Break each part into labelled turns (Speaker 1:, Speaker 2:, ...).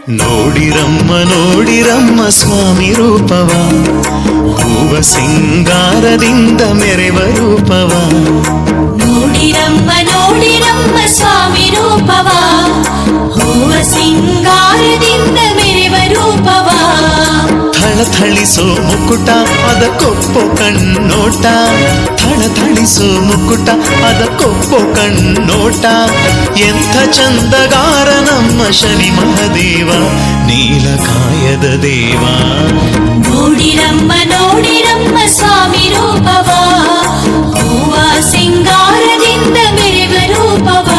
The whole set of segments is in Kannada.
Speaker 1: ನೋಡಿರಮ್ಮ ನೋಡಿರಮ್ಮ ಸ್ವಾಮಿ ರೂಪವ, ಹೂವ ಸಿಂಗಾರದಿಂದ ಮೆರೆವ ರೂಪವ.
Speaker 2: ನೋಡಿರಮ್ಮ ನೋಡಿರಮ್ಮ ಸ್ವಾಮಿ ರೂಪವ, ಹೂವ ಸಿಂಗಾರದಿಂದ ಮೆರೆವ ರೂಪವ.
Speaker 1: ಥಳಥಳಿಸೋ ಮುಕುಟ ಅದಕ್ಕೊಪ್ಪೋ ಕಣ್ಣೋಟ, ಥಳಥಳಿಸೋ ಮುಕುಟ ಅದಕ್ಕೊಪ್ಪೋ ಕಣ್ಣೋಟ. ಎಂಥ ಚಂದಗಾರ ನಮ್ಮ ಶನಿ ಮಹದೇವ, ನೀಲಕಾಯದ ದೇವ.
Speaker 2: ನೋಡಿರಮ್ಮ ನೋಡಿರಮ್ಮ ಸ್ವಾಮಿ ರೂಪವ, ಹೂವ ಸಿಂಗಾರದಿಂದ ಮೆರೆವ ರೂಪವ.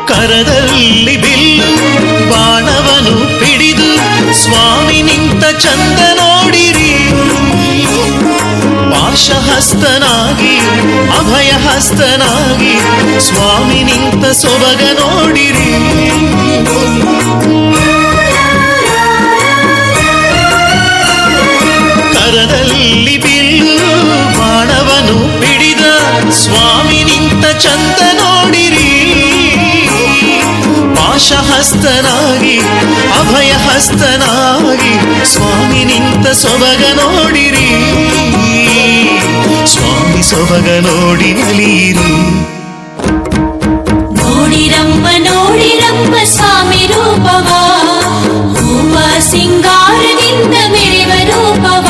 Speaker 1: ಕರದಲ್ಲಿ ಬಿಲ್ಲು ಬಾಣವನು ಪಿಡಿದು ಸ್ವಾಮಿ ನಿಂತ ಚಂದ ನೋಡಿರಿ. ಪಾಶಹಸ್ತನಾಗಿ ಅಭಯ ಹಸ್ತನಾಗಿ ಸ್ವಾಮಿ ನಿಂತ ಸೊಬಗ ನೋಡಿರಿ. ಕರದಲ್ಲಿ ಬಿಲ್ಲು ಬಾಣವನು ಪಿಡಿದ ಸ್ವಾಮಿ ನಿಂತ ಚಂದ ನೋಡಿರಿ. ಪಾಶಹಸ್ತನಾಗಿ ಅಭಯ ಹಸ್ತನಾಗಿ ಸ್ವಾಮಿ ನಿಂತ ಸೊಬಗ ನೋಡಿರಿ. ಸ್ವಾಮಿ ಸೊಬಗ ನೋಡಿ ನಲಿಯಿರಿ.
Speaker 2: ನೋಡಿರಮ್ಮ ನೋಡಿರಮ್ಮ ಸ್ವಾಮಿ ರೂಪವ, ಹೂವ ಸಿಂಗಾರದಿಂದ ಮೆರೆವ ರೂಪವ.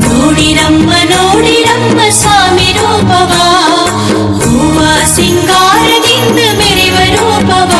Speaker 2: ನೋಡಿರಮ್ಮ ನೋಡಿರಮ್ಮ ಸ್ವಾಮಿ ರೂಪವ, ಹೂವ ಸಿಂಗಾರದಿಂದ ಮೆರೆವ ರೂಪವ.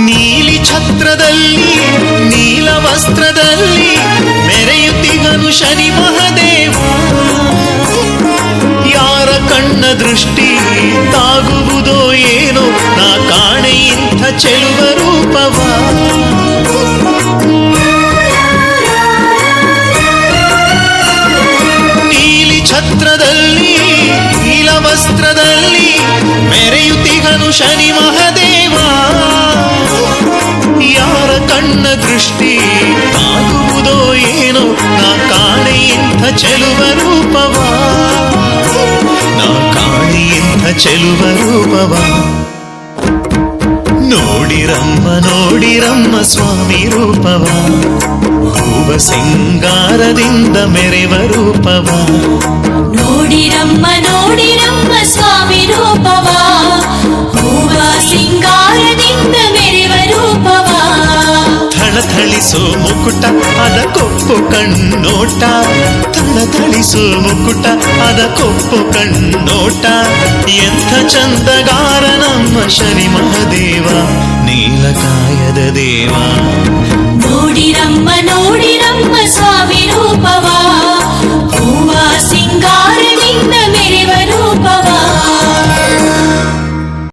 Speaker 1: ನೀಲಿ ಛತ್ರದಲ್ಲಿ ನೀಲ ವಸ್ತ್ರದಲ್ಲಿ ಮೆರೆಯುತ್ತಿಗನು ಶನಿ ಮಹದೇವ. ಯಾರ ಕಣ್ಣ ದೃಷ್ಟಿ ತಾಗುವುದೋ ಏನೋ, ನಾ ಕಾಣೆ ಇಂಥ ಚೆಲುವ ರೂಪವ. ನೀಲಿ ಛತ್ರದಲ್ಲಿ ನೀಲ ವಸ್ತ್ರದಲ್ಲಿ ಮೆರೆಯುತ್ತಿಗನು ಶನಿ ಮಹದೇವ. ಯಾರ ಕಣ್ಣ ದೃಷ್ಟಿ ತಾಗುವುದೋ ಏನೋ, ನಾ ಕಾಣೆ ಇಂಥ ಚೆಲುವ ರೂಪವ. ನಾ ಕಾಣೆ ಇಂಥ ಚೆಲುವ ರೂಪವ. ನೋಡಿರಮ್ಮ ನೋಡಿರಮ್ಮ ಸ್ವಾಮಿ ರೂಪವ, ಹೂವ ಸಿಂಗಾರದಿಂದ ಮೆರೆವ ರೂಪವ.
Speaker 2: ನೋಡಿರಮ್ಮ ನೋಡಿರಮ್ಮ ಸ್ವಾಮಿ ರೂಪವ, ಹೂವ ಸಿಂಗಾರದಿಂದ ಮೆರೆವ ರೂಪವ.
Speaker 1: ಥಳಥಳಿಸೋ ಮುಕುಟ ಅದಕ್ಕೊಪ್ಪೋ ಕಣ್ಣೋಟ ಥಳಥಳಿಸು ಮುಕುಟ ಅದ ಕೊಪ್ಪು ಕಣ್ಣೋಟ ಎಂಥ ಚಂದಗಾರ ನಮ್ಮ ಶನಿ ಮಹದೇವ ನೀಲಕಾಯದ ದೇವ